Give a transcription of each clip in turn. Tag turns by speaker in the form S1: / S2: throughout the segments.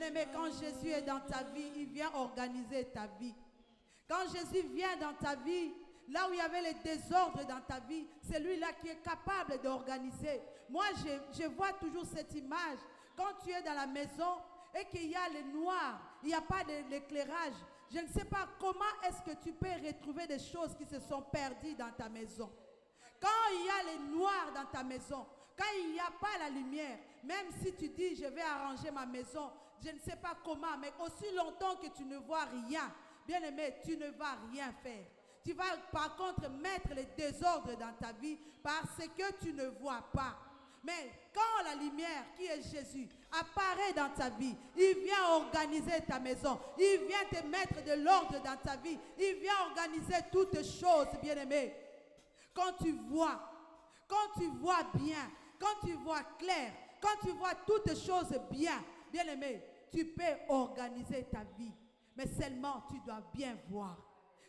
S1: Bien-aimé, quand Jésus est dans ta vie, il vient organiser ta vie. Quand Jésus vient dans ta vie, là où il y avait les désordres dans ta vie, c'est lui-là qui est capable d'organiser. Moi, je vois toujours cette image. Quand tu es dans la maison et qu'il y a le noir, il n'y a pas d'éclairage, je ne sais pas comment est-ce que tu peux retrouver des choses qui se sont perdues dans ta maison. Quand il y a le noir dans ta maison, quand il n'y a pas la lumière, même si tu dis je vais arranger ma maison, je ne sais pas comment, mais aussi longtemps que tu ne vois rien, bien aimé, tu ne vas rien faire. Tu vas par contre mettre les désordres dans ta vie parce que tu ne vois pas. Mais quand la lumière qui est Jésus apparaît dans ta vie, il vient organiser ta maison, il vient te mettre de l'ordre dans ta vie, il vient organiser toutes choses, bien aimé. Quand tu vois bien, quand tu vois clair, quand tu vois toutes choses bien, bien aimé, tu peux organiser ta vie. Mais seulement tu dois bien voir.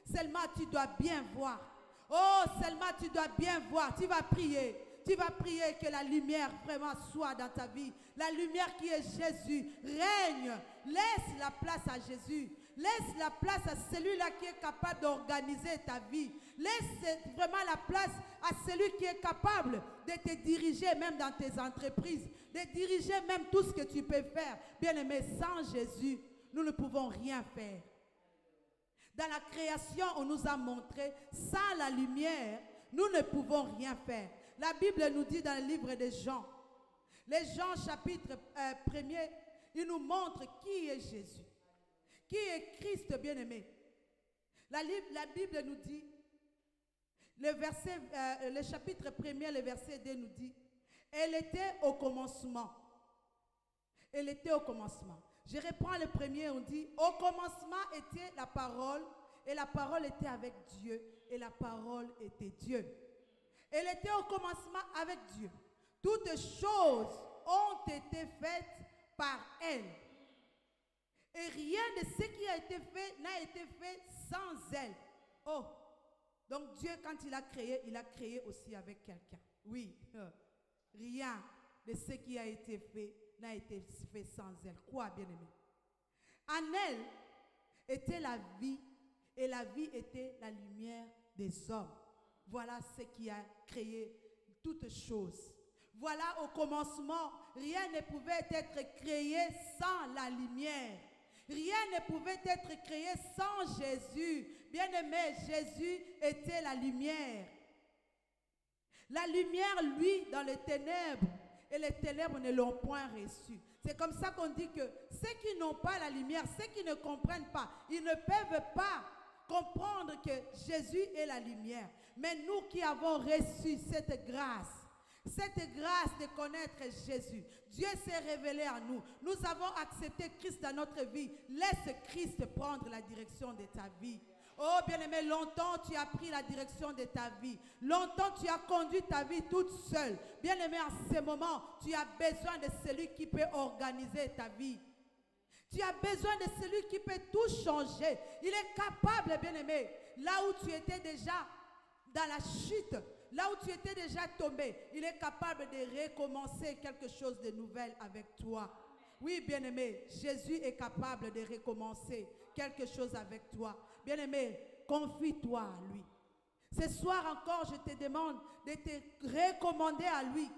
S1: Seulement tu dois bien voir. Oh, seulement tu dois bien voir. Tu vas prier. Tu vas prier que la lumière vraiment soit dans ta vie. La lumière qui est Jésus règne. Laisse la place à Jésus. Laisse la place à celui-là qui est capable d'organiser ta vie. Laisse vraiment la place à celui qui est capable de te diriger même dans tes entreprises. De diriger même tout ce que tu peux faire. Bien-aimé, sans Jésus, nous ne pouvons rien faire. Dans la création, on nous a montré, sans la lumière, nous ne pouvons rien faire. La Bible nous dit dans le livre de Jean, les Jean chapitre 1er, il nous montre qui est Jésus, qui est Christ bien-aimé. La Bible nous dit, le chapitre 1er, le verset 2 nous dit, elle était au commencement. Elle était au commencement. Je reprends le premier, on dit, au commencement était la parole, et la parole était avec Dieu, et la parole était Dieu. Elle était au commencement avec Dieu. Toutes choses ont été faites par elle. Et rien de ce qui a été fait n'a été fait sans elle. Oh, donc Dieu, quand il a créé aussi avec quelqu'un. Oui, rien de ce qui a été fait n'a été fait sans elle. Quoi, bien-aimé? En elle était la vie, et la vie était la lumière des hommes. Voilà ce qui a créé toutes choses. Voilà, au commencement, rien ne pouvait être créé sans la lumière. Rien ne pouvait être créé sans Jésus. Bien-aimé, Jésus était la lumière. La lumière, lui, dans les ténèbres, et les ténèbres ne l'ont point reçu. C'est comme ça qu'on dit que ceux qui n'ont pas la lumière, ceux qui ne comprennent pas, ils ne peuvent pas comprendre que Jésus est la lumière. Mais nous qui avons reçu cette grâce de connaître Jésus, Dieu s'est révélé à nous. Nous avons accepté Christ dans notre vie. Laisse Christ prendre la direction de ta vie. Oh bien-aimé, longtemps tu as pris la direction de ta vie. Longtemps tu as conduit ta vie toute seule. Bien-aimé, en ce moment, tu as besoin de celui qui peut organiser ta vie. Tu as besoin de celui qui peut tout changer. Il est capable, bien-aimé, là où tu étais déjà dans la chute, là où tu étais déjà tombé, il est capable de recommencer quelque chose de nouvel avec toi. Oui, bien-aimé, Jésus est capable de recommencer quelque chose avec toi. Bien-aimé, confie-toi à lui. Ce soir encore, je te demande de te recommander à lui.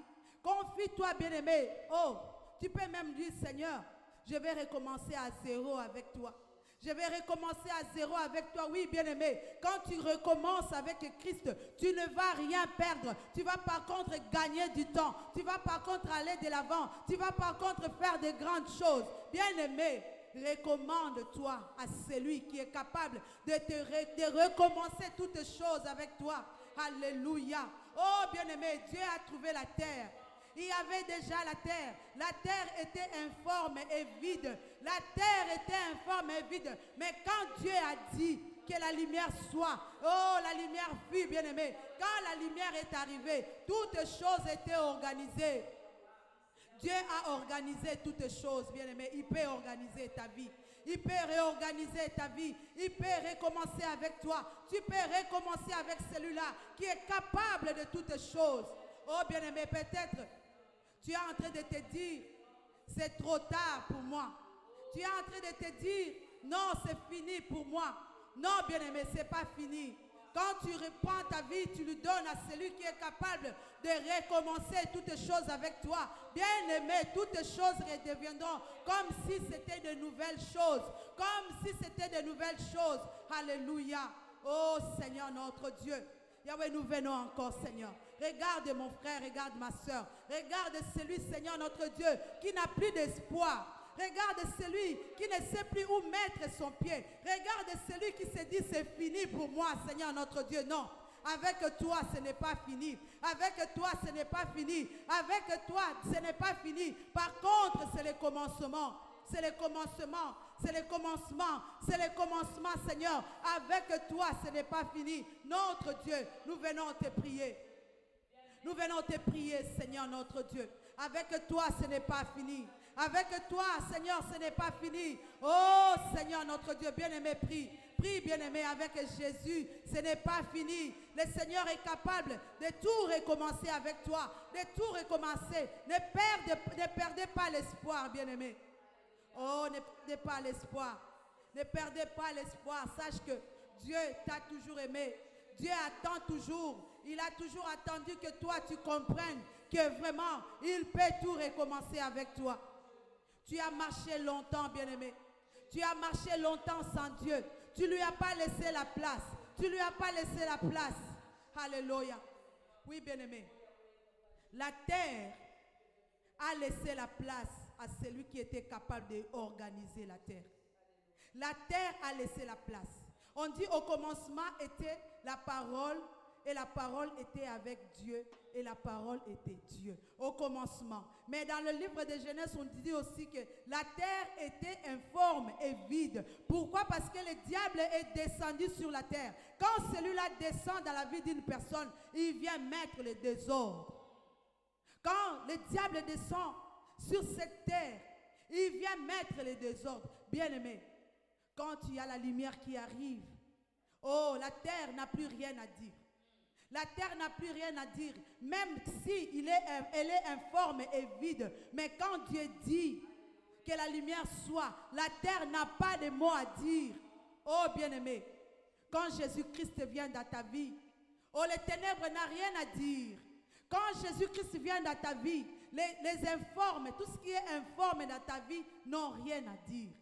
S1: Confie-toi, bien-aimé. Oh, tu peux même dire, Seigneur, je vais recommencer à zéro avec toi. Je vais recommencer à zéro avec toi. Oui, bien-aimé, quand tu recommences avec Christ, tu ne vas rien perdre. Tu vas par contre gagner du temps. Tu vas par contre aller de l'avant. Tu vas par contre faire de grandes choses. Bien-aimé, recommande-toi à celui qui est capable de recommencer toutes choses avec toi. Alléluia. Oh, bien-aimé, Dieu a trouvé la terre. Il y avait déjà la terre. La terre était informe et vide. La terre était informe et vide. Mais quand Dieu a dit que la lumière soit, oh, la lumière fut, bien-aimé. Quand la lumière est arrivée, toutes choses étaient organisées. Dieu a organisé toutes choses, bien-aimé. Il peut organiser ta vie. Il peut réorganiser ta vie. Il peut recommencer avec toi. Tu peux recommencer avec celui-là qui est capable de toutes choses. Oh, bien-aimé, peut-être tu es en train de te dire, c'est trop tard pour moi. tu es en train de te dire, non, c'est fini pour moi. Non, bien-aimé, ce n'est pas fini. Quand tu reprends ta vie, tu lui donnes à celui qui est capable de recommencer toutes choses avec toi. Bien-aimé, toutes choses redeviendront comme si c'était de nouvelles choses. Comme si c'était de nouvelles choses. Alléluia. Oh Seigneur notre Dieu. Yahweh, nous venons encore, Seigneur. Regarde mon frère, regarde ma soeur. Regarde celui, Seigneur notre Dieu, qui n'a plus d'espoir. Regarde celui qui ne sait plus où mettre son pied. Regarde celui qui se dit c'est fini pour moi, Seigneur notre Dieu. Non, avec toi ce n'est pas fini. Avec toi ce n'est pas fini. Avec toi ce n'est pas fini. Par contre, c'est le commencement. C'est le commencement. C'est le commencement. C'est le commencement, Seigneur. Avec toi ce n'est pas fini. Notre Dieu, nous venons te prier. Nous venons te prier, Seigneur notre Dieu. Avec toi ce n'est pas fini. Avec toi, Seigneur, ce n'est pas fini. Oh, Seigneur, notre Dieu, bien-aimé, prie. Prie, bien-aimé, avec Jésus. Ce n'est pas fini. Le Seigneur est capable de tout recommencer avec toi. De tout recommencer. Ne perdez pas l'espoir, bien-aimé. Oh, ne perdez pas l'espoir. Ne perdez pas l'espoir. Sache que Dieu t'a toujours aimé. Dieu attend toujours. Il a toujours attendu que toi, tu comprennes que vraiment, il peut tout recommencer avec toi. Tu as marché longtemps, bien-aimé. Tu as marché longtemps sans Dieu. Tu ne lui as pas laissé la place. Tu ne lui as pas laissé la place. Alléluia. Oui, bien-aimé. La terre a laissé la place à celui qui était capable d'organiser la terre. La terre a laissé la place. On dit au commencement était la parole. Et la parole était avec Dieu et la parole était Dieu au commencement. Mais dans le livre de Genèse, on dit aussi que la terre était informe et vide. Pourquoi? Parce que le diable est descendu sur la terre. Quand celui-là descend dans la vie d'une personne, il vient mettre le désordre. Quand le diable descend sur cette terre, il vient mettre le désordre. Bien-aimé, quand il y a la lumière qui arrive, oh, la terre n'a plus rien à dire. La terre n'a plus rien à dire, même si elle est informe et vide. Mais quand Dieu dit que la lumière soit, la terre n'a pas de mots à dire. Oh bien-aimé, quand Jésus-Christ vient dans ta vie, oh les ténèbres n'ont rien à dire. Quand Jésus-Christ vient dans ta vie, les informes, tout ce qui est informe dans ta vie n'ont rien à dire.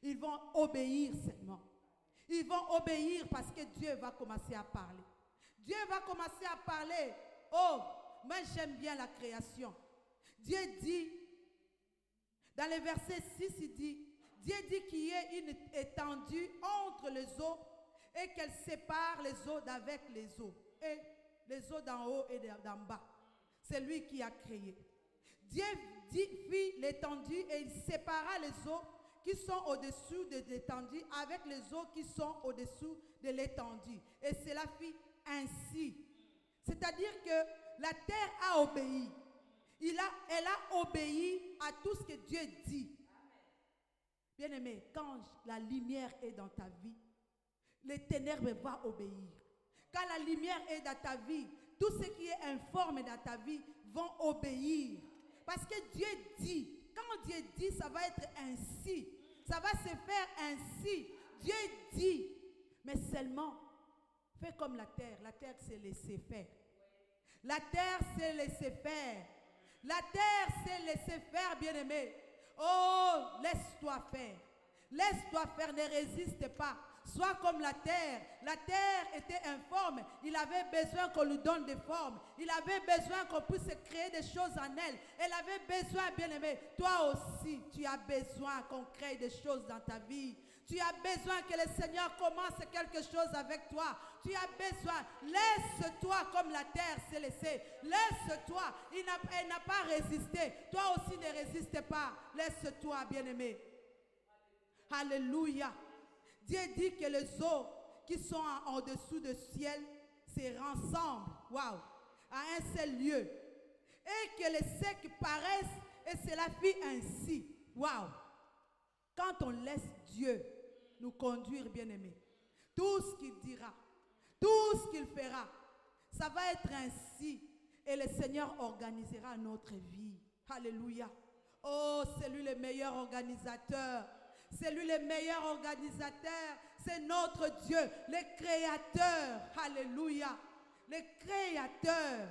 S1: Ils vont obéir seulement. Ils vont obéir parce que Dieu va commencer à parler. Dieu va commencer à parler. Oh, moi j'aime bien la création. Dieu dit, dans le verset 6, il dit, Dieu dit qu'il y ait une étendue entre les eaux et qu'elle sépare les eaux d'avec les eaux. Et les eaux d'en haut et d'en bas. C'est lui qui a créé. Dieu fit l'étendue et il sépara les eaux qui sont au-dessous de l'étendue avec les eaux qui sont au-dessous de l'étendue. Et cela fit ainsi. C'est-à-dire que la terre a obéi. Elle a obéi à tout ce que Dieu dit. Bien-aimé, quand la lumière est dans ta vie, les ténèbres vont obéir. Quand la lumière est dans ta vie, tout ce qui est informe dans ta vie vont obéir. Parce que Dieu dit, quand Dieu dit, ça va être ainsi. Ça va se faire ainsi. Dieu dit, mais seulement, fais comme la terre. La terre, c'est laisser faire. La terre, c'est laisser faire. La terre, c'est laisser faire, bien-aimé. Oh, laisse-toi faire. Laisse-toi faire, ne résiste pas. Sois comme la terre. La terre était informe. Il avait besoin qu'on lui donne des formes. Il avait besoin qu'on puisse créer des choses en elle. Elle avait besoin, bien-aimé. Toi aussi, tu as besoin qu'on crée des choses dans ta vie. Tu as besoin que le Seigneur commence quelque chose avec toi. Tu as besoin. Laisse-toi comme la terre s'est laissée. Laisse-toi. Elle n'a pas résisté. Toi aussi ne résiste pas. Laisse-toi, bien-aimé. Alléluia. Dieu dit que les eaux qui sont en dessous du ciel se rassemblent, waouh, à un seul lieu. Et que les secs paraissent, et cela fit ainsi. Waouh. Quand on laisse Dieu nous conduire, bien-aimés, tout ce qu'il dira, tout ce qu'il fera, ça va être ainsi. Et le Seigneur organisera notre vie. Alléluia. Oh, c'est lui le meilleur organisateur. C'est lui le meilleur organisateur. C'est notre Dieu, le créateur. Alléluia. Le créateur.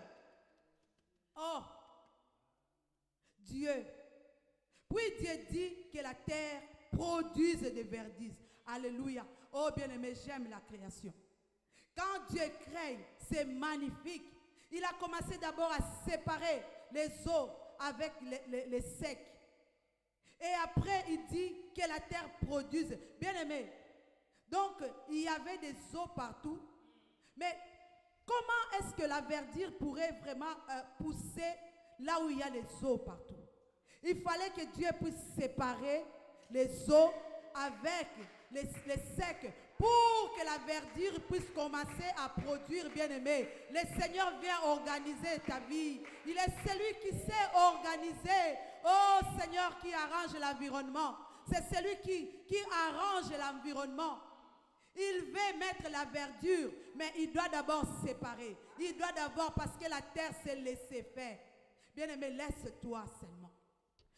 S1: Oh, Dieu. Puis Dieu dit que la terre produise des verdicts. Alléluia. Oh bien-aimé, j'aime la création. Quand Dieu crée, c'est magnifique. Il a commencé d'abord à séparer les eaux avec les secs. Et après, il dit que la terre produise. Bien-aimé, donc il y avait des eaux partout. Mais comment est-ce que la verdure pourrait vraiment pousser là où il y a les eaux partout? Il fallait que Dieu puisse séparer les eaux avec les secs pour que la verdure puisse commencer à produire, bien-aimé. Le Seigneur vient organiser ta vie. Il est celui qui sait organiser. Oh Seigneur, qui arrange l'environnement. C'est celui qui arrange l'environnement. Il veut mettre la verdure, mais il doit d'abord séparer. Il doit d'abord, parce que la terre s'est laissée faire. Bien-aimé, laisse-toi seulement.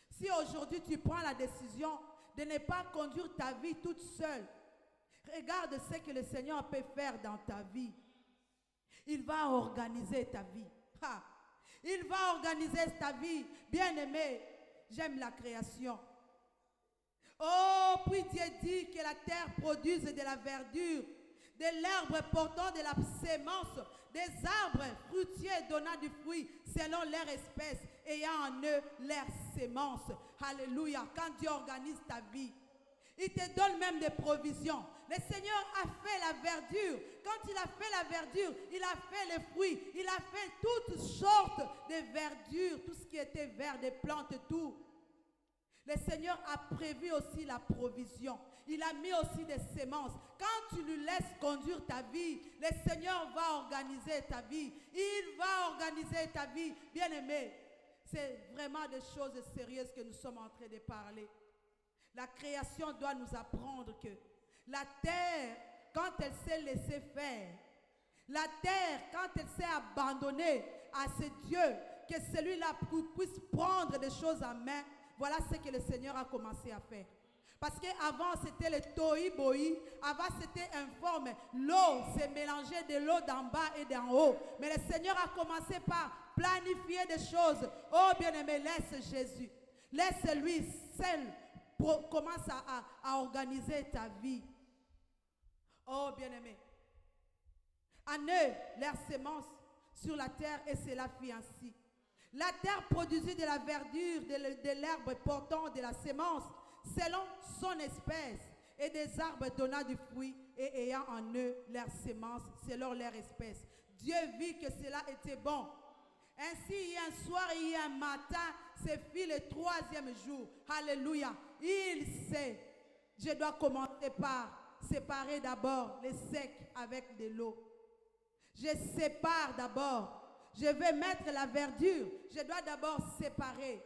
S1: Si aujourd'hui tu prends la décision de ne pas conduire ta vie toute seule, regarde ce que le Seigneur peut faire dans ta vie. Il va organiser ta vie. Il va organiser ta vie. Bien-aimé, j'aime la création. Oh, puis Dieu dit que la terre produise de la verdure, de l'herbe portant de la sémence, des arbres fruitiers donnant du fruit selon leur espèce, ayant en eux leur sémence. Alléluia. Quand Dieu organise ta vie, il te donne même des provisions. Le Seigneur a fait la verdure. Quand il a fait la verdure, il a fait les fruits. Il a fait toutes sortes de verdure, tout ce qui était vert, des plantes, tout. Le Seigneur a prévu aussi la provision. Il a mis aussi des semences. Quand tu lui laisses conduire ta vie, le Seigneur va organiser ta vie. Il va organiser ta vie. Bien-aimé, c'est vraiment des choses sérieuses que nous sommes en train de parler. La création doit nous apprendre que la terre, quand elle s'est laissée faire, la terre, quand elle s'est abandonnée à ce Dieu, que celui-là puisse prendre des choses en main, voilà ce que le Seigneur a commencé à faire. Parce qu'avant, c'était le tohi-bohi. Avant, c'était informe. L'eau s'est mélangée de l'eau d'en bas et d'en haut. Mais le Seigneur a commencé par planifier des choses. Oh, bien-aimé, laisse Jésus. Laisse-lui seul. Commence à organiser ta vie. Oh, bien-aimé. En eux, leur sémence sur la terre, et c'est la fit ainsi. La terre produisit de la verdure, de l'herbe portant de la sémence, selon son espèce, et des arbres donnant du fruit, et ayant en eux leur sémence, selon leur espèce. Dieu vit que cela était bon. Ainsi, il y a un soir et il y a un matin, c'est fit le troisième jour. Alléluia. Il sait, je dois commencer par séparer d'abord les secs avec de l'eau. Je sépare d'abord. Je vais mettre la verdure. Je dois d'abord séparer.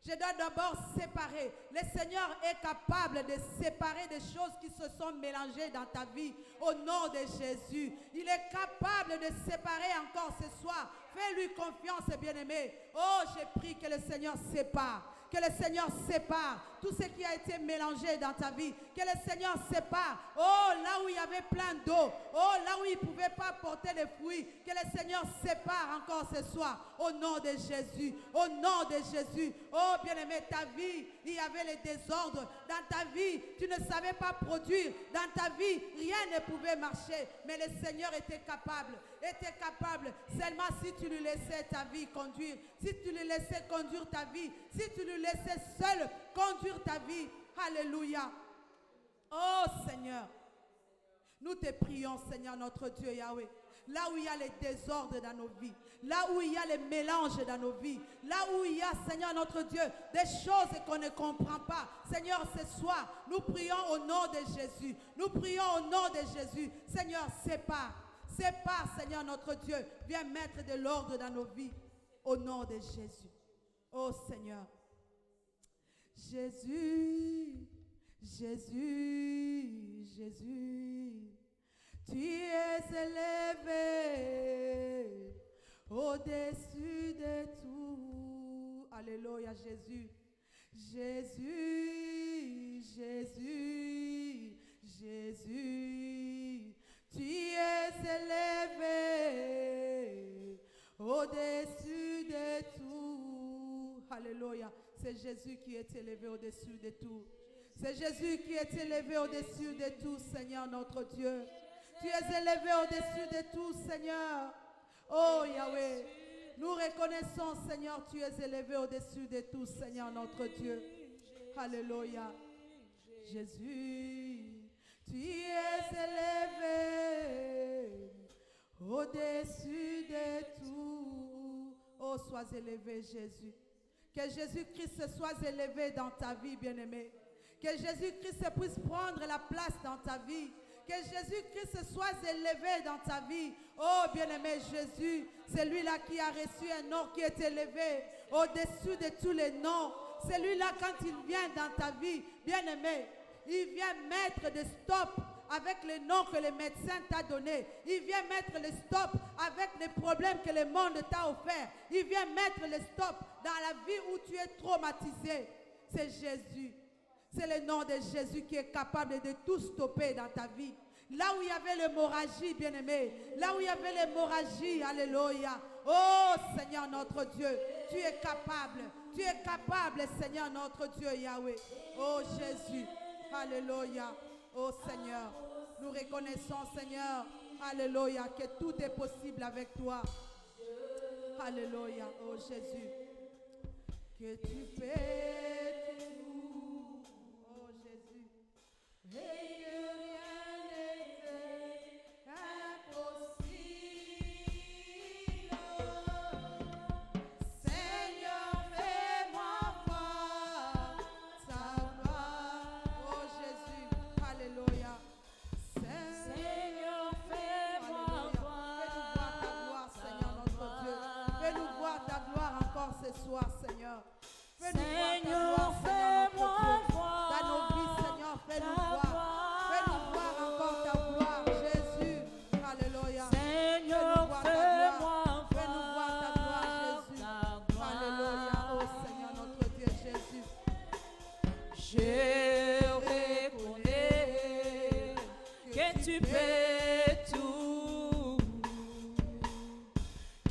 S1: Je dois d'abord séparer. Le Seigneur est capable de séparer des choses qui se sont mélangées dans ta vie au nom de Jésus. Il est capable de séparer encore ce soir. Fais-lui confiance, bien-aimé. Oh, j'ai pris que le Seigneur sépare. Que le Seigneur sépare tout ce qui a été mélangé dans ta vie. Que le Seigneur sépare. Oh, là où il y avait plein d'eau. Oh, là où il ne pouvait pas porter les fruits. Que le Seigneur sépare encore ce soir. Au nom de Jésus. Au nom de Jésus. Oh, bien-aimé, ta vie, il y avait le désordre. Dans ta vie, tu ne savais pas produire. Dans ta vie, rien ne pouvait marcher. Mais le Seigneur était capable. Seulement si tu lui laissais ta vie conduire. Si tu lui laissais conduire ta vie. Si tu lui laissais seul conduire ta vie. Alléluia. Oh Seigneur, nous te prions, Seigneur notre Dieu Yahweh. Là où il y a les désordres dans nos vies, là où il y a les mélanges dans nos vies, là où il y a, Seigneur notre Dieu, des choses qu'on ne comprend pas. Seigneur, ce soir, nous prions au nom de Jésus. Nous prions au nom de Jésus. Seigneur, sépare, Seigneur notre Dieu. Viens mettre de l'ordre dans nos vies. Au nom de Jésus. Oh Seigneur. Jésus, Jésus, Jésus. Tu es élevé au-dessus de tout. Alléluia, Jésus. Jésus, Jésus. C'est Jésus qui est élevé au-dessus de tout. C'est Jésus qui est élevé au-dessus de tout, Seigneur notre Dieu. Tu es élevé au-dessus de tout, Seigneur. Oh Yahweh, nous reconnaissons, Seigneur, tu es élevé au-dessus de tout, Seigneur notre Dieu. Alléluia. Jésus, tu es élevé au-dessus de tout. Oh, sois élevé, Jésus. Que Jésus-Christ soit élevé dans ta vie, bien-aimé. Que Jésus-Christ puisse prendre la place dans ta vie. Que Jésus-Christ soit élevé dans ta vie. Oh, bien-aimé Jésus, c'est lui-là qui a reçu un nom qui est élevé au-dessus de tous les noms. Celui-là, quand il vient dans ta vie, bien-aimé, il vient mettre des stops avec les noms que le médecin t'a donné. Il vient mettre les stops avec les problèmes que le monde t'a offert. Il vient mettre les stops dans la vie où tu es traumatisé. C'est Jésus. C'est le nom de Jésus qui est capable de tout stopper dans ta vie. Là où il y avait l'hémorragie, bien-aimé, là où il y avait l'hémorragie, alléluia. Oh Seigneur notre Dieu, tu es capable, Seigneur notre Dieu, Yahweh. Oh Jésus, alléluia. Oh Seigneur, nous reconnaissons, Seigneur, alléluia, que tout est possible avec toi. Alléluia, oh Jésus, que tu fais tout, oh Jésus, et que rien n'était impossible. Seigneur, fais-moi voir ta gloire, oh Jésus, alléluia. Seigneur, fais-moi voir, Seigneur notre Dieu. Fais-nous voir ta gloire encore ce soir, Seigneur. Fais-nous voir ta gloire, Seigneur notre Dieu. Dans nos vies, Seigneur, fais-nous voir. Fais-nous voir encore ta gloire, Jésus. Alléluia. Seigneur, fais-moi voir ta gloire, Jésus. Alléluia. Oh Seigneur notre Dieu, Jésus.
S2: Je reconnais que tu fais tout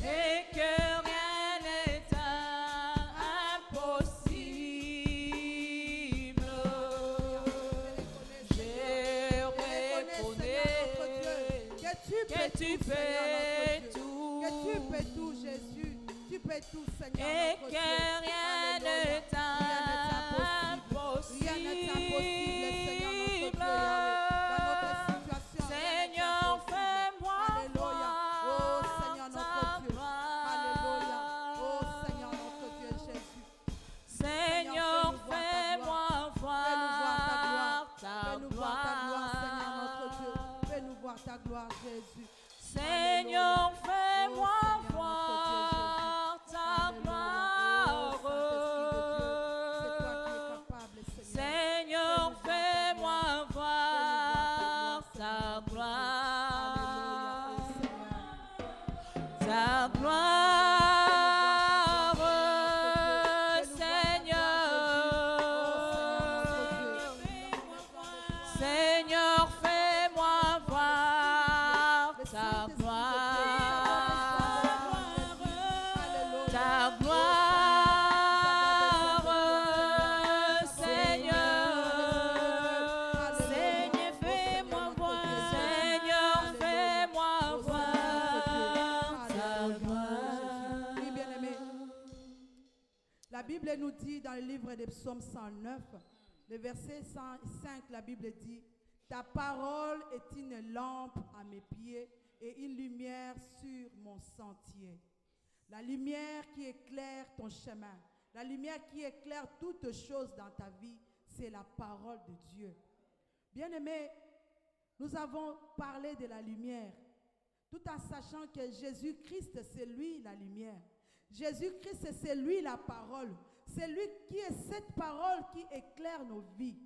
S2: et que rien n'est impossible. Je reconnais que tu fais tout
S1: Que tu fais tout, Jésus. Tu fais tout, Seigneur
S2: et
S1: notre
S2: que
S1: Dieu.
S2: rien
S1: Alléluia.
S2: n'est
S1: Rien n'est impossible, Seigneur notre Dieu,
S2: impossible.
S1: Yahweh. Dans notre situation, rien n'est
S2: Seigneur,
S1: impossible.
S2: fais-moi
S1: Alléluia. Oh Seigneur
S2: voir
S1: notre
S2: ta
S1: Dieu. Alléluia. Oh
S2: gloire.
S1: Seigneur notre Dieu, Jésus.
S2: Seigneur, fais-moi voir ta
S1: Fais-nous voir ta gloire, Seigneur notre Dieu.
S2: gloire.
S1: Fais-nous voir ta gloire, Jésus.
S2: Seigneur, fais-moi
S1: Oh, Seigneur, notre Dieu,
S2: voir ta
S1: Alléluia. Oh, Saint-Esprit de Dieu, c'est toi qui es capable, Seigneur.
S2: Seigneur, fais-moi voir ta gloire. Ta gloire, Seigneur. Seigneur, fais-moi voir ta gloire. Ta gloire, Seigneur. Seigneur, fais-moi voir. Seigneur, fais-moi voir ta gloire.
S1: Oui, bien-aimé. La Bible nous dit dans le livre des Psaumes 109, le verset 105, la Bible dit: ta parole est une lampe à mes pieds et une lumière sur mon sentier. La lumière qui éclaire ton chemin, la lumière qui éclaire toutes choses dans ta vie, c'est la parole de Dieu. Bien-aimé, nous avons parlé de la lumière, tout en sachant que Jésus-Christ, c'est lui la lumière. Jésus-Christ, c'est lui la parole. C'est lui qui est cette parole qui éclaire nos vies.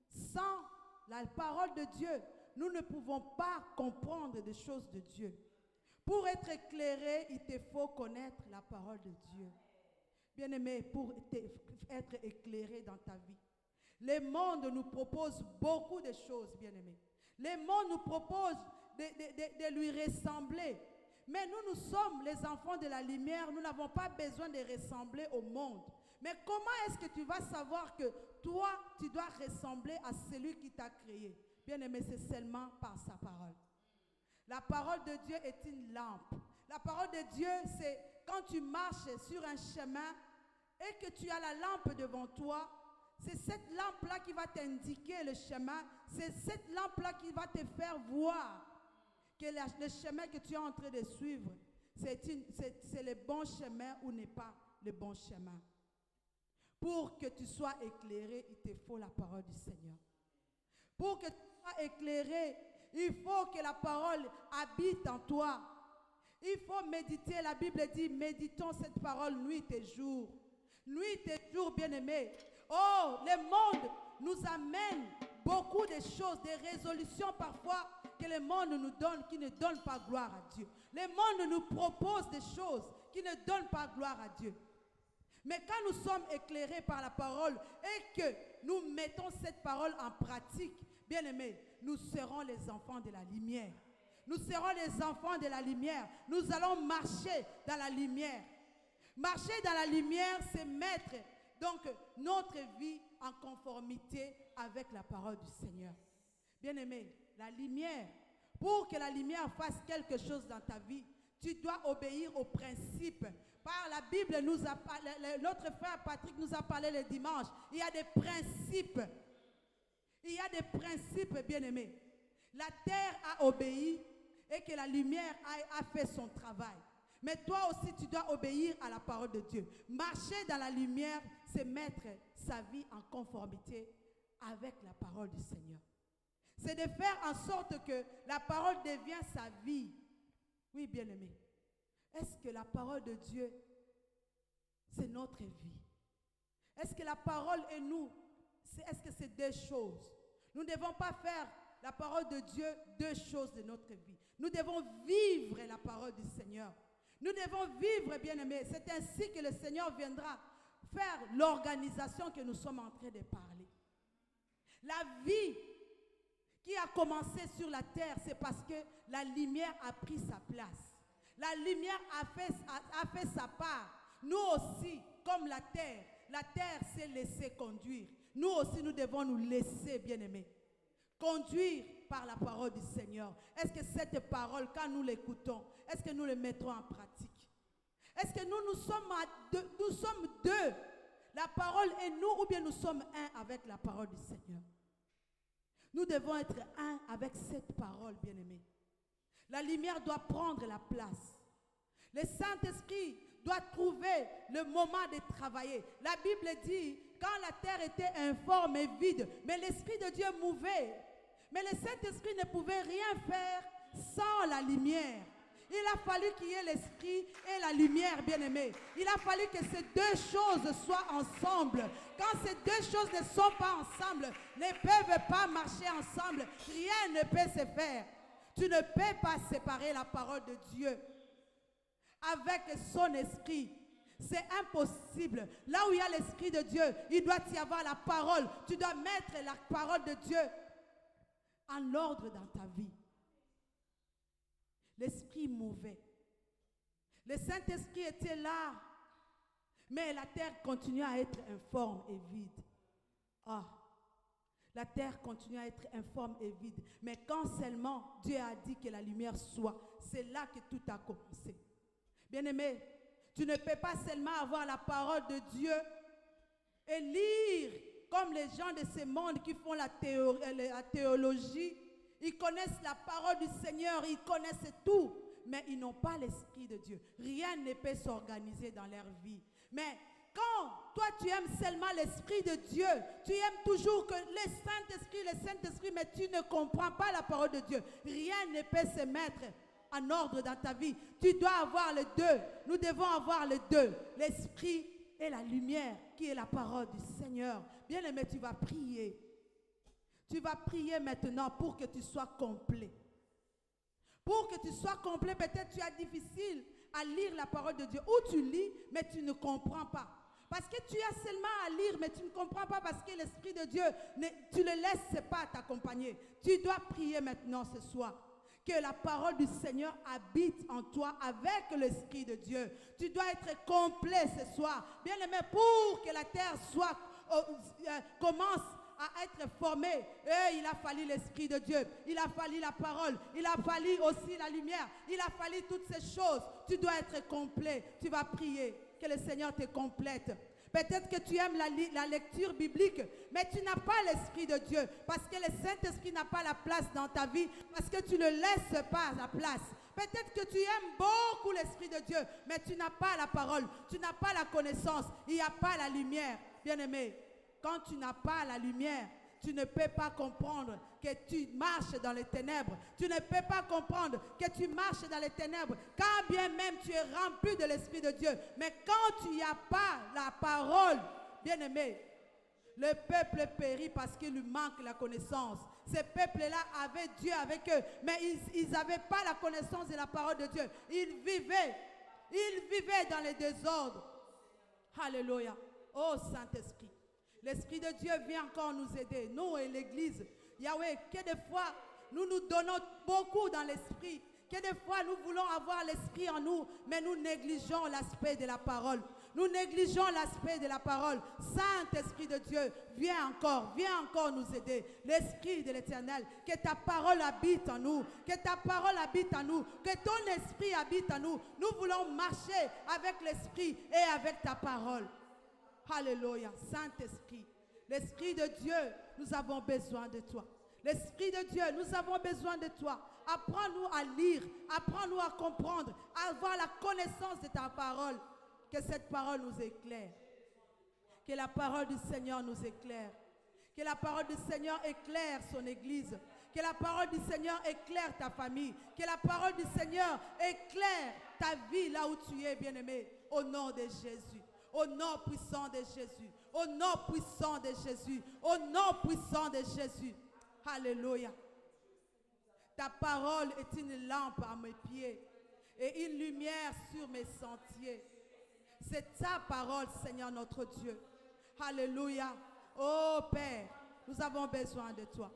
S1: Sans la parole de Dieu, nous ne pouvons pas comprendre des choses de Dieu. Pour être éclairé, il te faut connaître la parole de Dieu. Bien-aimé, pour être éclairé dans ta vie. Le monde nous propose beaucoup de choses, bien-aimé. Le monde nous propose de lui ressembler. Mais nous sommes les enfants de la lumière. Nous n'avons pas besoin de ressembler au monde. Mais comment est-ce que tu vas savoir que toi, tu dois ressembler à celui qui t'a créé? Bien-aimé, c'est seulement par sa parole. La parole de Dieu est une lampe. La parole de Dieu, c'est quand tu marches sur un chemin et que tu as la lampe devant toi, c'est cette lampe-là qui va t'indiquer le chemin. C'est cette lampe-là qui va te faire voir que le chemin que tu es en train de suivre, c'est le bon chemin ou n'est pas le bon chemin. Pour que tu sois éclairé, il te faut la parole du Seigneur. Pour que tu sois éclairé, il faut que la parole habite en toi. Il faut méditer. La Bible dit, méditons cette parole nuit et jour. Nuit et jour, bien-aimés. Oh, le monde nous amène beaucoup de choses, des résolutions parfois que le monde nous donne, qui ne donnent pas gloire à Dieu. Le monde nous propose des choses qui ne donnent pas gloire à Dieu. Mais quand nous sommes éclairés par la parole et que nous mettons cette parole en pratique, bien-aimés, nous serons les enfants de la lumière. Nous serons les enfants de la lumière. Nous allons marcher dans la lumière. Marcher dans la lumière, c'est mettre donc notre vie en conformité avec la parole du Seigneur. Bien-aimé, la lumière, pour que la lumière fasse quelque chose dans ta vie, tu dois obéir aux principes. Par la Bible, notre frère Patrick nous a parlé le dimanche. Il y a des principes. Il y a des principes, bien-aimés. La terre a obéi et que la lumière a fait son travail. Mais toi aussi, tu dois obéir à la parole de Dieu. Marcher dans la lumière, c'est mettre sa vie en conformité avec la parole du Seigneur. C'est de faire en sorte que la parole devienne sa vie. Oui, bien-aimé. Est-ce que la parole de Dieu, c'est notre vie? Est-ce que la parole et nous, est-ce que c'est deux choses? Nous ne devons pas faire la parole de Dieu deux choses de notre vie. Nous devons vivre la parole du Seigneur. Nous devons vivre, bien-aimés. C'est ainsi que le Seigneur viendra faire l'organisation que nous sommes en train de parler. La vie qui a commencé sur la terre, c'est parce que la lumière a pris sa place. La lumière a fait sa part. Nous aussi, comme la terre s'est laissée conduire. Nous aussi, nous devons nous laisser, bien-aimés, conduire par la parole du Seigneur. Est-ce que cette parole, quand nous l'écoutons, est-ce que nous le mettrons en pratique? Est-ce que nous sommes deux, la parole et nous, ou bien nous sommes un avec la parole du Seigneur? Nous devons être un avec cette parole, bien-aimés. La lumière doit prendre la place. Le Saint-Esprit doit trouver le moment de travailler. La Bible dit, quand la terre était informe et vide, mais l'Esprit de Dieu mouvait. Mais le Saint-Esprit ne pouvait rien faire sans la lumière. Il a fallu qu'il y ait l'Esprit et la lumière, bien-aimés. Il a fallu que ces deux choses soient ensemble. Quand ces deux choses ne sont pas ensemble, ne peuvent pas marcher ensemble, rien ne peut se faire. Tu ne peux pas séparer la parole de Dieu avec son esprit. C'est impossible. Là où il y a l'Esprit de Dieu, il doit y avoir la parole. Tu dois mettre la parole de Dieu en ordre dans ta vie. L'Esprit mouvait. Le Saint-Esprit était là. Mais la terre continuait à être informe et vide. La terre continue à être informe et vide. Mais quand seulement Dieu a dit que la lumière soit, c'est là que tout a commencé. Bien-aimé, tu ne peux pas seulement avoir la parole de Dieu et lire comme les gens de ce monde qui font la théologie. Ils connaissent la parole du Seigneur, ils connaissent tout, mais ils n'ont pas l'Esprit de Dieu. Rien ne peut s'organiser dans leur vie. Mais quand toi tu aimes seulement l'Esprit de Dieu, tu aimes toujours que le Saint-Esprit, mais tu ne comprends pas la parole de Dieu. Rien ne peut se mettre en ordre dans ta vie. Tu dois avoir les deux. Nous devons avoir les deux. L'Esprit et la lumière qui est la parole du Seigneur. Bien-aimé, tu vas prier. Tu vas prier maintenant pour que tu sois complet. Pour que tu sois complet, peut-être tu as difficile à lire la parole de Dieu. Ou tu lis, mais tu ne comprends pas. Parce que tu as seulement à lire, mais tu ne comprends pas parce que l'Esprit de Dieu, tu ne le laisses pas t'accompagner. Tu dois prier maintenant ce soir. que la parole du Seigneur habite en toi avec l'Esprit de Dieu. Tu dois être complet ce soir. Bien-aimé, pour que la terre commence à être formée, il a fallu l'Esprit de Dieu, il a fallu la parole, il a fallu aussi la lumière, il a fallu toutes ces choses. Tu dois être complet. Tu vas prier que le Seigneur te complète. Peut-être que tu aimes la lecture biblique, mais tu n'as pas l'Esprit de Dieu parce que le Saint-Esprit n'a pas la place dans ta vie, parce que tu ne laisses pas la place. Peut-être que tu aimes beaucoup l'Esprit de Dieu, mais tu n'as pas la parole, tu n'as pas la connaissance, il n'y a pas la lumière. Bien-aimé, quand tu n'as pas la lumière, tu ne peux pas comprendre que tu marches dans les ténèbres. Tu ne peux pas comprendre que tu marches dans les ténèbres, quand bien même tu es rempli de l'Esprit de Dieu. Mais quand tu n'y as pas la parole, bien-aimé, le peuple périt parce qu'il lui manque la connaissance. Ces peuples-là avaient Dieu avec eux, mais ils n'avaient pas la connaissance de la parole de Dieu. Ils vivaient dans les désordres. Alléluia. Oh Saint-Esprit. L'Esprit de Dieu vient encore nous aider, nous et l'Église. Yahweh, que des fois, nous nous donnons beaucoup dans l'Esprit. Que des fois, nous voulons avoir l'Esprit en nous, mais nous négligeons l'aspect de la parole. Nous négligeons l'aspect de la parole. Saint-Esprit de Dieu, viens encore nous aider. L'Esprit de l'Éternel, que ta parole habite en nous. Que ta parole habite en nous. Que ton Esprit habite en nous. Nous voulons marcher avec l'Esprit et avec ta parole. Alléluia, Saint-Esprit, l'Esprit de Dieu, nous avons besoin de toi. L'Esprit de Dieu, nous avons besoin de toi. Apprends-nous à lire, apprends-nous à comprendre, à avoir la connaissance de ta parole. Que cette parole nous éclaire. Que la parole du Seigneur nous éclaire. Que la parole du Seigneur éclaire son Église. Que la parole du Seigneur éclaire ta famille. Que la parole du Seigneur éclaire ta vie là où tu es, bien-aimé. Au nom de Jésus. Au nom puissant de Jésus. Au nom puissant de Jésus. Au nom puissant de Jésus. Alléluia. Ta parole est une lampe à mes pieds et une lumière sur mes sentiers. C'est ta parole, Seigneur notre Dieu. Alléluia. Oh Père, nous avons besoin de toi.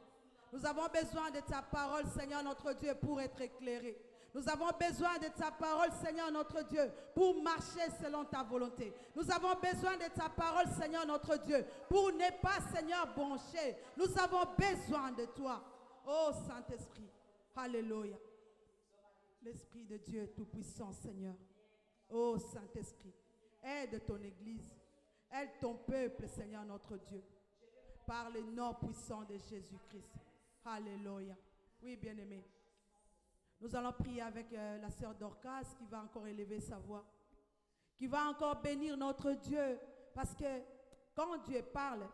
S1: Nous avons besoin de ta parole, Seigneur notre Dieu, pour être éclairés. Nous avons besoin de ta parole, Seigneur notre Dieu, pour marcher selon ta volonté. Nous avons besoin de ta parole, Seigneur notre Dieu, pour ne pas, Seigneur, broncher. Nous avons besoin de toi. Oh Saint-Esprit, alléluia. L'Esprit de Dieu tout-puissant, Seigneur. Oh Saint-Esprit, aide ton Église. Aide ton peuple, Seigneur notre Dieu. Par le nom puissant de Jésus-Christ. Alléluia. Oui, bien-aimé. Nous allons prier avec la sœur Dorcas qui va encore élever sa voix, qui va encore bénir notre Dieu. Parce que quand Dieu parle,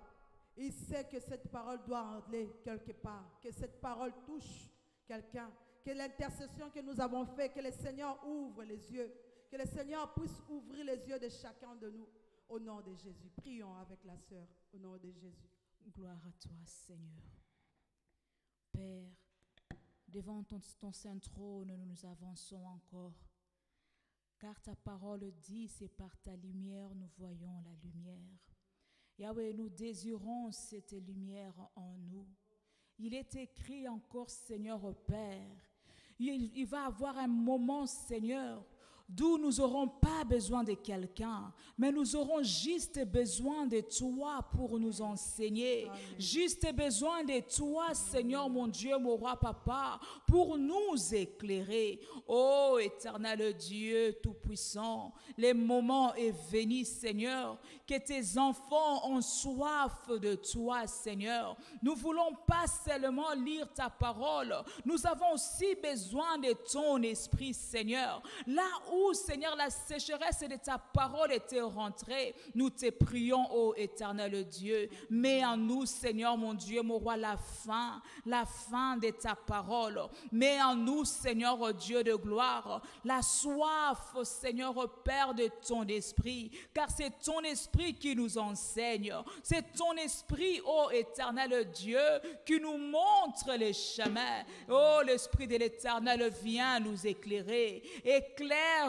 S1: il sait que cette parole doit aller quelque part, que cette parole touche quelqu'un, que l'intercession que nous avons faite, que le Seigneur ouvre les yeux, que le Seigneur puisse ouvrir les yeux de chacun de nous. Au nom de Jésus. Prions avec la sœur, au nom de Jésus.
S2: Gloire à toi, Seigneur. Père, devant ton saint trône, nous avançons encore. Car ta parole dit, c'est par ta lumière nous voyons la lumière. Yahweh, nous désirons cette lumière en nous. Il est écrit encore, Seigneur Père, il va avoir un moment, Seigneur, d'où nous n'aurons pas besoin de quelqu'un, mais nous aurons juste besoin de toi pour nous enseigner. Amen. Juste besoin de toi, Seigneur, mon Dieu, mon roi, papa, pour nous éclairer. Oh, éternel Dieu tout-puissant, le moment est venu, Seigneur, que tes enfants ont soif de toi, Seigneur. Nous ne voulons pas seulement lire ta parole, nous avons aussi besoin de ton esprit, Seigneur. Là où, Seigneur, la sécheresse de ta parole était rentrée, nous te prions, ô éternel Dieu. Mets en nous, Seigneur, mon Dieu, mon roi, la faim de ta parole. Mets en nous, Seigneur, Dieu de gloire, la soif, Seigneur, Père, de ton esprit. Car c'est ton esprit qui nous enseigne. C'est ton esprit, ô éternel Dieu, qui nous montre les chemins. Oh, l'esprit de l'éternel vient nous éclairer. Éclaire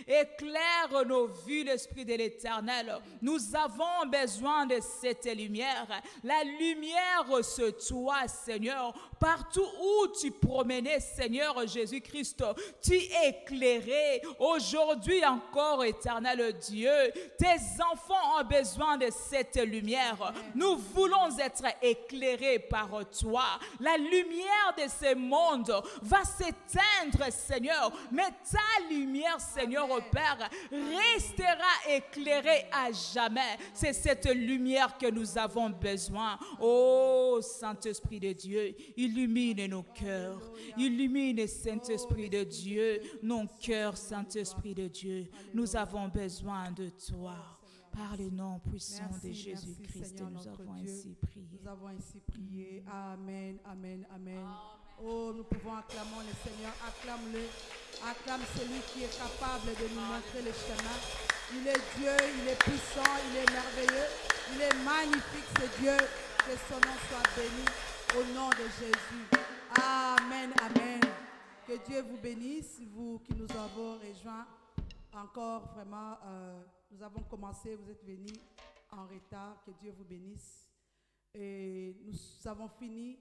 S2: éclaire nos vues, l'Esprit de l'Éternel. Nous avons besoin de cette lumière. La lumière sur toi, Seigneur. Partout où tu promenais, Seigneur Jésus-Christ, tu éclairais. Aujourd'hui encore, Éternel Dieu, tes enfants ont besoin de cette lumière. Nous voulons être éclairés par toi. La lumière de ce monde va s'éteindre, Seigneur, mais ta lumière, Seigneur, Père, restera éclairée à jamais. C'est cette lumière que nous avons besoin. Oh, Saint-Esprit de Dieu, illumine nos cœurs. Illumine, Saint-Esprit de Dieu, nos cœurs, Saint-Esprit de Dieu. Nous avons besoin de toi. Par le nom puissant de Jésus-Christ, nous avons ainsi prié.
S1: Nous avons ainsi prié. Amen, amen, amen. Oh, nous pouvons acclamer le Seigneur. Acclame-le. Acclame celui qui est capable de nous montrer le chemin. Il est Dieu, il est puissant, il est merveilleux. Il est magnifique, ce Dieu. Que son nom soit béni au nom de Jésus. Amen, amen. Que Dieu vous bénisse, vous qui nous avons rejoints. Encore vraiment, nous avons commencé, vous êtes venus en retard. Que Dieu vous bénisse. Et nous avons fini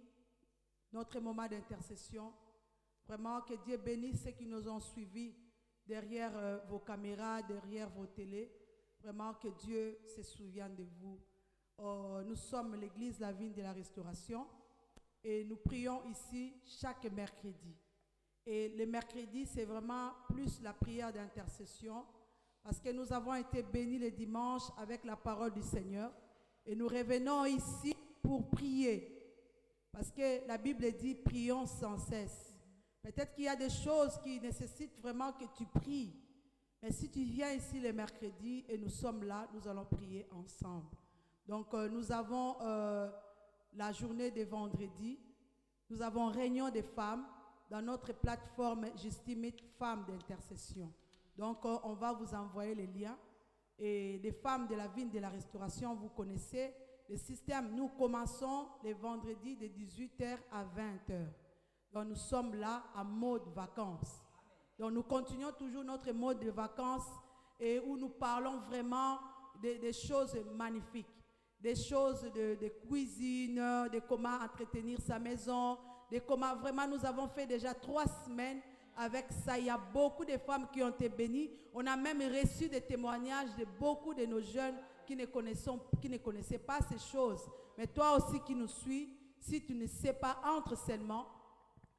S1: notre moment d'intercession. Vraiment, que Dieu bénisse ceux qui nous ont suivis derrière vos caméras, derrière vos télés. Vraiment, que Dieu se souvienne de vous. Nous sommes l'église La Vigne de la Restauration et nous prions ici chaque mercredi. Et le mercredi, c'est vraiment plus la prière d'intercession parce que nous avons été bénis le dimanche avec la parole du Seigneur. Et nous revenons ici pour prier. Parce que la Bible dit, prions sans cesse. Peut-être qu'il y a des choses qui nécessitent vraiment que tu pries. Mais si tu viens ici le mercredi et nous sommes là, nous allons prier ensemble. Donc nous avons la journée de vendredi. Nous avons réunion des femmes dans notre plateforme Justimite Femmes d'intercession. Donc on va vous envoyer les liens. Et les femmes de la Vigne de la Restauration, vous connaissez le système. Nous commençons les vendredis de 18h à 20h. Donc nous sommes là en mode vacances. Donc nous continuons toujours notre mode de vacances et où nous parlons vraiment des choses magnifiques. Des choses de cuisine, de comment entretenir sa maison, de comment vraiment nous avons fait déjà 3 semaines avec ça. Il y a beaucoup de femmes qui ont été bénies. On a même reçu des témoignages de beaucoup de nos jeunes qui ne connaissaient pas ces choses. Mais toi aussi qui nous suis, si tu ne sais pas, entre seulement,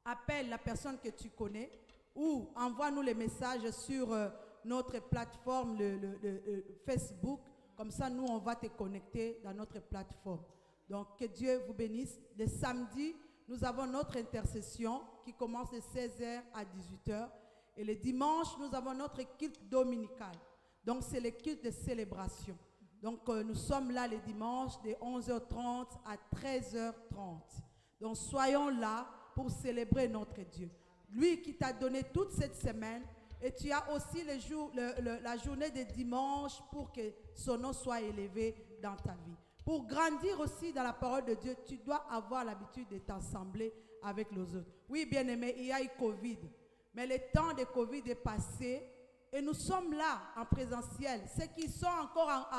S1: appelle la personne que tu connais ou envoie-nous les messages sur notre plateforme, le Facebook. Comme ça, nous, on va te connecter dans notre plateforme. Donc, que Dieu vous bénisse. Le samedi, nous avons notre intercession qui commence de 16h à 18h. Et le dimanche, nous avons notre culte dominical. Donc, c'est le culte de célébration. Donc, nous sommes là le dimanche de 11h30 à 13h30. Donc, soyons là pour célébrer notre Dieu. Lui qui t'a donné toute cette semaine. Et tu as aussi la journée de dimanche pour que son nom soit élevé dans ta vie. Pour grandir aussi dans la parole de Dieu, tu dois avoir l'habitude de t'assembler avec les autres. Oui, bien-aimé, il y a eu Covid. Mais le temps de Covid est passé et nous sommes là en présentiel. Ceux qui sont encore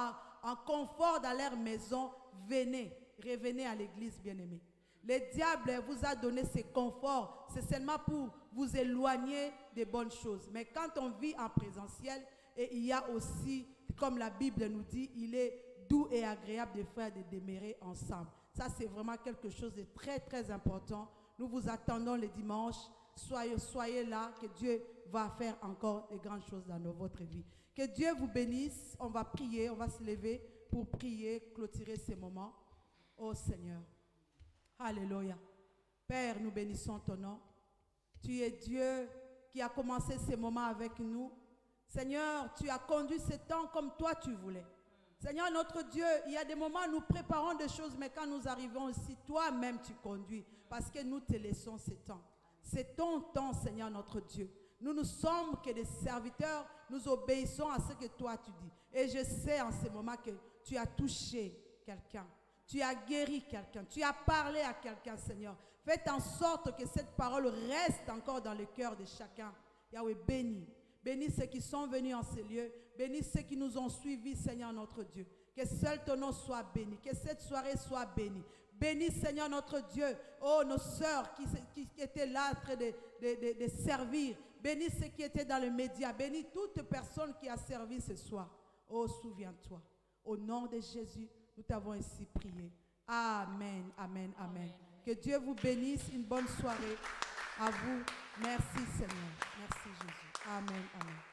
S1: en confort dans leur maison, revenez à l'église, bien-aimé. Le diable vous a donné ce confort. C'est seulement pour vous éloigner des bonnes choses. Mais quand on vit en présentiel, et il y a aussi, comme la Bible nous dit, il est doux et agréable de faire de demeurer ensemble. Ça, c'est vraiment quelque chose de très, très important. Nous vous attendons le dimanche. Soyez là, que Dieu va faire encore de grandes choses dans votre vie. Que Dieu vous bénisse. On va prier, on va se lever pour prier, clôturer ces moments. Oh Seigneur. Alléluia. Père, nous bénissons ton nom. Tu es Dieu qui a commencé ces moments avec nous. Seigneur, tu as conduit ce temps comme toi tu voulais. Seigneur, notre Dieu, il y a des moments où nous préparons des choses, mais quand nous arrivons ici, toi-même tu conduis, parce que nous te laissons ce temps. C'est ton temps, Seigneur, notre Dieu. Nous ne sommes que des serviteurs, nous obéissons à ce que toi tu dis. Et je sais en ce moment que tu as touché quelqu'un. Tu as guéri quelqu'un, tu as parlé à quelqu'un, Seigneur. Faites en sorte que cette parole reste encore dans le cœur de chacun. Yahweh, bénis. Bénis ceux qui sont venus en ces lieux. Bénis ceux qui nous ont suivis, Seigneur notre Dieu. Que seul ton nom soit béni. Que cette soirée soit bénie. Bénis, Seigneur notre Dieu, oh, nos sœurs qui étaient là en train de servir. Bénis ceux qui étaient dans le média. Bénis toute personne qui a servi ce soir. Oh, souviens-toi. Au nom de Jésus, nous t'avons ainsi prié. Amen, amen, amen. Que Dieu vous bénisse. Une bonne soirée à vous. Merci, Seigneur. Merci, Jésus. Amen, amen.